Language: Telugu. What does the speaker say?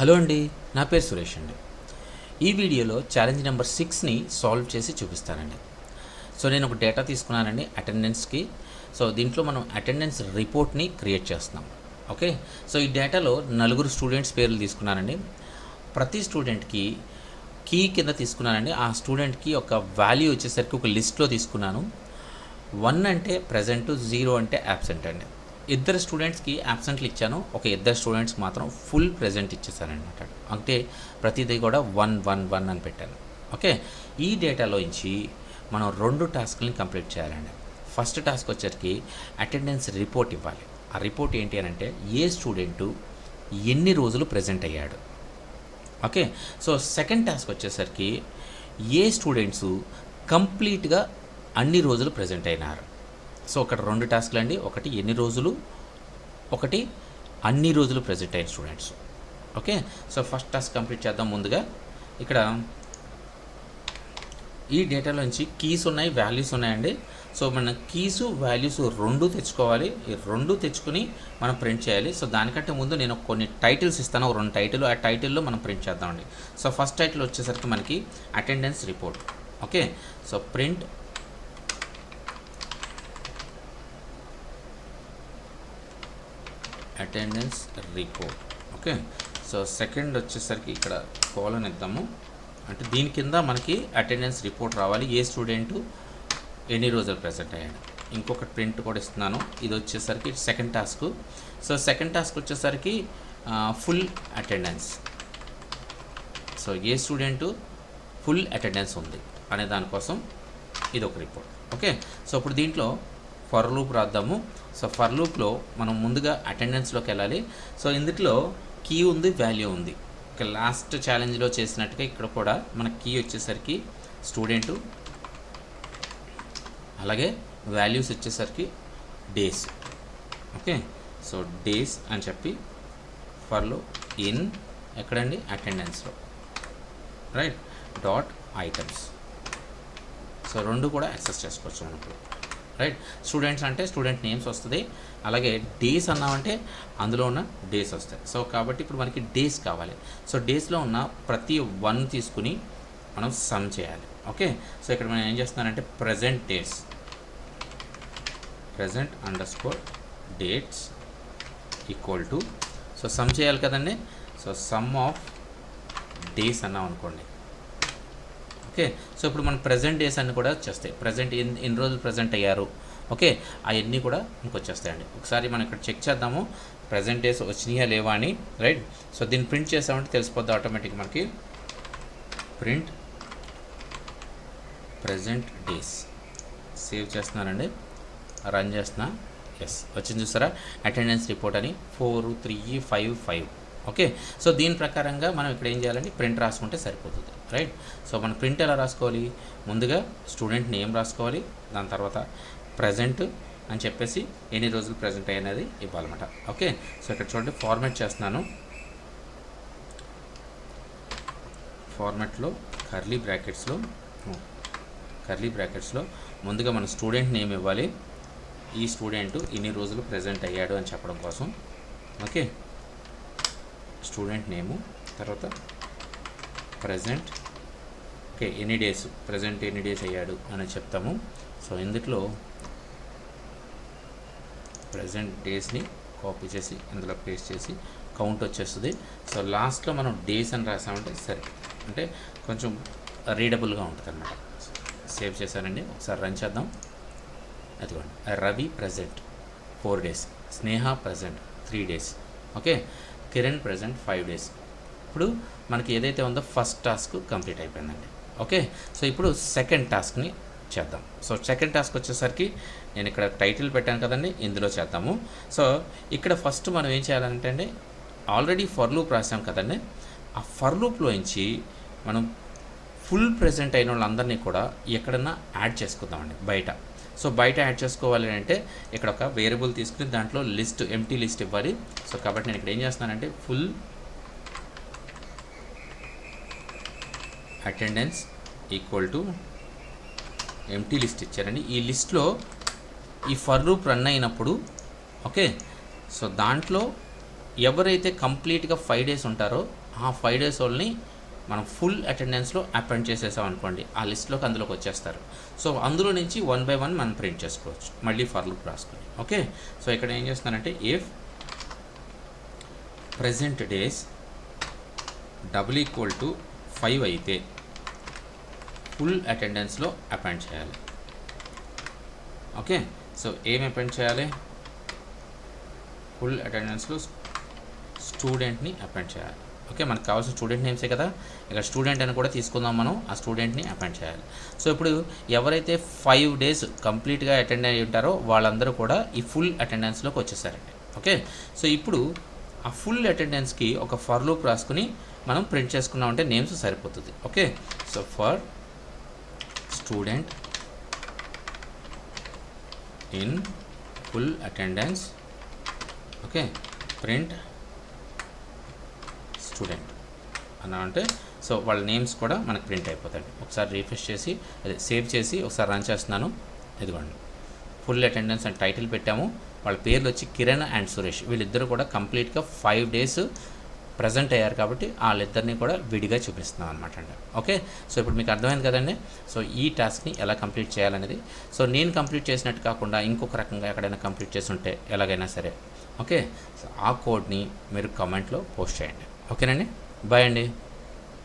హలో అండి, నా పేరు సురేష్ అండి. ఈ వీడియోలో ఛాలెంజ్ నెంబర్ 6ని సాల్వ్ చేసి చూపిస్తానండి. సో నేను ఒక డేటా తీసుకున్నానండి అటెండెన్స్కి. సో దీంట్లో మనం అటెండెన్స్ రిపోర్ట్ని క్రియేట్ చేస్తున్నాం. ఓకే, సో ఈ డేటాలో 4 స్టూడెంట్స్ పేర్లు తీసుకున్నానండి. ప్రతి స్టూడెంట్కి కీ కింద తీసుకున్నానండి. ఆ స్టూడెంట్కి ఒక వాల్యూ వచ్చేసరికి ఒక లిస్ట్లో తీసుకున్నాను. 1 అంటే ప్రజెంట్, 0 అంటే యాబ్సెంట్ అండి. ఇద్దరు స్టూడెంట్స్కి యాబ్సెంట్లు ఇచ్చాను, ఒక ఇద్దరు స్టూడెంట్స్కి మాత్రం ఫుల్ ప్రెజెంట్ ఇచ్చేసాను అనమాట. అంటే ప్రతిదీ కూడా 1 1 1 అని పెట్టాను. ఓకే, ఈ డేటాలో నుంచి మనం 2 టాస్క్ని కంప్లీట్ చేయాలండి. ఫస్ట్ టాస్క్ వచ్చేసరికి అటెండెన్స్ రిపోర్ట్ ఇవ్వాలి. ఆ రిపోర్ట్ ఏంటి అని అంటే ఏ స్టూడెంటు ఎన్ని రోజులు ప్రెజెంట్ అయ్యాడు. ఓకే, సో సెకండ్ టాస్క్ వచ్చేసరికి ఏ స్టూడెంట్స్ కంప్లీట్గా అన్ని రోజులు ప్రెజెంట్ అయినారు. సో ఒకటి 2 టాస్క్లు అండి, ఒకటి ఎన్ని రోజులు, ఒకటి అన్ని రోజులు ప్రెజెంట్ అయిన students. Okay, so first task complete చేద్దాం. ముందుగా ఇక్కడ ఈ డేటాలోంచి కీస్ ఉన్నాయి, వాల్యూస్ ఉన్నాయండి. సో మన కీసు వాల్యూస్ 2 తెచ్చుకోవాలి. ఈ 2 తెచ్చుకుని మనం ప్రింట్ చేయాలి. సో దానికంటే ముందు నేను కొన్ని టైటిల్స్ ఇస్తాను, 2 టైటిల్. ఆ టైటిల్లో మనం ప్రింట్ చేద్దామండి. సో ఫస్ట్ టైటిల్ వచ్చేసరికి మనకి attendance report. Okay, so print attendance report. Okay, so second వచ్చేసరికి ఇక్కడ కోలన్ ఇద్దాము. అంటే దీని కింద మనకి అటెండెన్స్ రిపోర్ట్ రావాలి, ఏ స్టూడెంటు ఎన్ని రోజులు ప్రెజెంట్ అయ్యాడు. ఇంకొక ప్రింట్ కూడా ఇస్తున్నాను. ఇది వచ్చేసరికి second task. So second task వచ్చేసరికి ఫుల్ అటెండెన్స్. సో ఏ స్టూడెంటు ఫుల్ అటెండెన్స్ ఉంది అనే దానికోసం ఇది ఒక రిపోర్ట్. ఓకే, సో ఇప్పుడు దీంట్లో ఫర్ లూప్ రాద్దాము. సో ఫర్ లూప్లో మనం ముందుగా అటెండెన్స్లోకి వెళ్ళాలి. సో ఇందులో కీ ఉంది, వాల్యూ ఉంది. ఇక లాస్ట్ ఛాలెంజ్లో చేసినట్టుగా ఇక్కడ కూడా మన కీ వచ్చేసరికి స్టూడెంటు, అలాగే వాల్యూస్ వచ్చేసరికి డేస్. ఓకే, సో డేస్ అని చెప్పి ఫర్లో ఇన్ ఎక్కడండి అటెండెన్స్లో, రైట్, డాట్ ఐటమ్స్. సో 2 కూడా యాక్సెస్ చేసుకోవచ్చు మనకు, రైట్. స్టూడెంట్స్ అంటే స్టూడెంట్ నేమ్స్ వస్తుంది, అలాగే డేస్ అన్నామంటే అందులో ఉన్న డేస్ వస్తాయి. సో కాబట్టి ఇప్పుడు మనకి డేస్ కావాలి. సో డేస్లో ఉన్న ప్రతి 1 తీసుకుని మనం సమ్ చేయాలి. ఓకే, సో ఇక్కడ మనం ఏం చేస్తున్నానంటే present dates, present underscore dates equal to, so some చేయాలి కదండి. సో సమ్ ఆఫ్ డేస్ అన్నాం అనుకోండి. ఓకే, సో ఇప్పుడు మన ప్రజెంట్ డేస్ అన్నీ కూడా వచ్చేస్తాయి. ప్రజెంట్ ఎన్ని రోజులు ప్రజెంట్ అయ్యారు, ఓకే, అవన్నీ కూడా మనకు వచ్చేస్తాయండి. ఒకసారి మనం ఇక్కడ చెక్ చేద్దాము ప్రజెంట్ డేస్ వచ్చినాయా లేవా అని, రైట్. సో దీన్ని ప్రింట్ చేసామంటే తెలిసిపోద్ది ఆటోమేటిక్ మనకి. ప్రింట్ ప్రజెంట్ డేస్ సేవ్ చేస్తున్నానండి, రన్ చేస్తున్నా. ఎస్, వచ్చింది చూసారా అటెండెన్స్ రిపోర్ట్ అని 4 3 5 5. ఓకే, సో దీని ప్రకారంగా మనం ఇక్కడ ఏం చేయాలంటే ప్రింట్ రాసుకుంటే సరిపోతుంది, రైట్. సో మనం ప్రింట్ ఎలా రాసుకోవాలి, ముందుగా స్టూడెంట్ నేమ్ రాసుకోవాలి, దాని తర్వాత ప్రజెంట్ అని చెప్పేసి ఎన్ని రోజులు ప్రజెంట్ అయ్యేది ఇవ్వాలన్నమాట. ఓకే, సో ఇక్కడ చూడండి ఫార్మాట్ చేస్తున్నాను. ఫార్మాట్లో కర్లీ బ్రాకెట్స్లో ముందుగా మన స్టూడెంట్ నేమ్ ఇవ్వాలి. ఈ స్టూడెంట్ ఇన్ని రోజులు ప్రజెంట్ అయ్యాడు అని చెప్పడం కోసం. ఓకే, స్టూడెంట్ నేము, తర్వాత ప్రజెంట్, ఓకే, ఎన్ని డేస్ ప్రజెంట్ ఎన్ని డేస్ అయ్యాడు అని చెప్తాము. సో ఇందులో ప్రజెంట్ డేస్ని కాపీ చేసి ఇందులో పేస్ట్ చేసి కౌంట్ వచ్చేస్తుంది. సో లాస్ట్లో మనం డేస్ అని రాసామంటే సరే, అంటే కొంచెం రీడబుల్గా ఉంటుంది అన్నమాట. సేవ్ చేశానండి, ఒకసారి రన్ చేద్దాం. అదిగోండి, Ravi present 4 days, Sneha present 3 days, okay, Kiran present 5 days. ఇప్పుడు మనకి ఏదైతే ఉందో ఫస్ట్ టాస్క్ కంప్లీట్ అయిపోయిందండి. ఓకే, సో ఇప్పుడు సెకండ్ టాస్క్ని చేద్దాం. సో సెకండ్ టాస్క్ వచ్చేసరికి నేను ఇక్కడ టైటిల్ పెట్టాను కదండి, ఇందులో చేద్దాము. సో ఇక్కడ ఫస్ట్ మనం ఏం చేయాలంటే అండి, ఆల్రెడీ ఫర్ లూప్ రాసాం కదండి, ఆ ఫర్ లూప్లోంచి మనం ఫుల్ ప్రెజెంట్ అయిన వాళ్ళందరినీ కూడా ఎక్కడన్నా యాడ్ చేసుకుందామండి బయట. సో బయట యాడ్ చేసుకోవాలి అంటే ఇక్కడ ఒక వేరియబుల్ తీసుకుని దాంట్లో లిస్ట్, ఎంటీ లిస్ట్ ఇవ్వాలి. సో కాబట్టి నేను ఇక్కడ ఏం చేస్తున్నానంటే full attendance equal to empty list ఇచ్చారండి. ఈ లిస్ట్లో ఈ ఫర్ లూప్ రన్ అయినప్పుడు, ఓకే, సో దాంట్లో ఎవరైతే కంప్లీట్గా 5 డేస్ ఉంటారో ఆ 5 డేస్ వాళ్ళని మనం ఫుల్ అటెండెన్స్లో అపాయింట్ చేసేసాం అనుకోండి, ఆ లిస్ట్లోకి అందులోకి వచ్చేస్తారు. సో అందులో నుంచి 1 by 1 మనం ప్రింట్ చేసుకోవచ్చు, మళ్ళీ ఫర్ లూప్ రాసుకొని. ఓకే, సో ఇక్కడ ఏం చేస్తున్నానంటే if present days double equal to 5 అయితే ఫుల్ అటెండెన్స్లో అపాయింట్ చేయాలి. ఓకే, సో ఏం అపాయింట్ చేయాలి? ఫుల్ అటెండెన్స్లో స్టూడెంట్ని అపాయింట్ చేయాలి. ఓకే, మనకు కావాల్సిన స్టూడెంట్ నేమ్సే కదా, ఇక్కడ స్టూడెంట్ అని కూడా తీసుకుందాం మనం. ఆ స్టూడెంట్ని అపాయింట్ చేయాలి. సో ఇప్పుడు ఎవరైతే 5 డేస్ కంప్లీట్గా అటెండ్ అయ్యి ఉంటారో వాళ్ళందరూ కూడా ఈ ఫుల్ అటెండెన్స్లోకి వచ్చేసారండి. ఓకే, సో ఇప్పుడు ఆ ఫుల్ అటెండెన్స్కి ఒక ఫర్ లూప్ రాసుకుని మనం ప్రింట్ చేసుకున్నామంటే నేమ్స్ సరిపోతుంది. Okay, so for student in full attendance, okay, print student అన్నా అంటే సో వాళ్ళ నేమ్స్ కూడా మనకు ప్రింట్ అయిపోతాయి. ఒకసారి రీఫ్రెష్ చేసి అదే సేవ్ చేసి ఒకసారి రన్ చేస్తున్నాను. ఇదిగోండి, ఫుల్ అటెండెన్స్ అని టైటిల్ పెట్టాము. వాళ్ళ పేర్లు వచ్చి కిరణ్ అండ్ సురేష్. వీళ్ళిద్దరూ కూడా కంప్లీట్గా 5 డేస్ ప్రజెంట్ అయ్యారు కాబట్టి వాళ్ళిద్దరిని కూడా విడిగా చూపిస్తున్నాం అనమాట అండి. ఓకే, సో ఇప్పుడు మీకు అర్థమైంది కదండి. సో ఈ టాస్క్ని ఎలా కంప్లీట్ చేయాలనేది. సో నేను కంప్లీట్ చేసినట్టు కాకుండా ఇంకొక రకంగా ఎక్కడైనా కంప్లీట్ చేసి ఉంటే ఎలాగైనా సరే, ఓకే, సో ఆ కోడ్ని మీరు కామెంట్లో పోస్ట్ చేయండి. ఓకేనండి, బాయ్ అండి.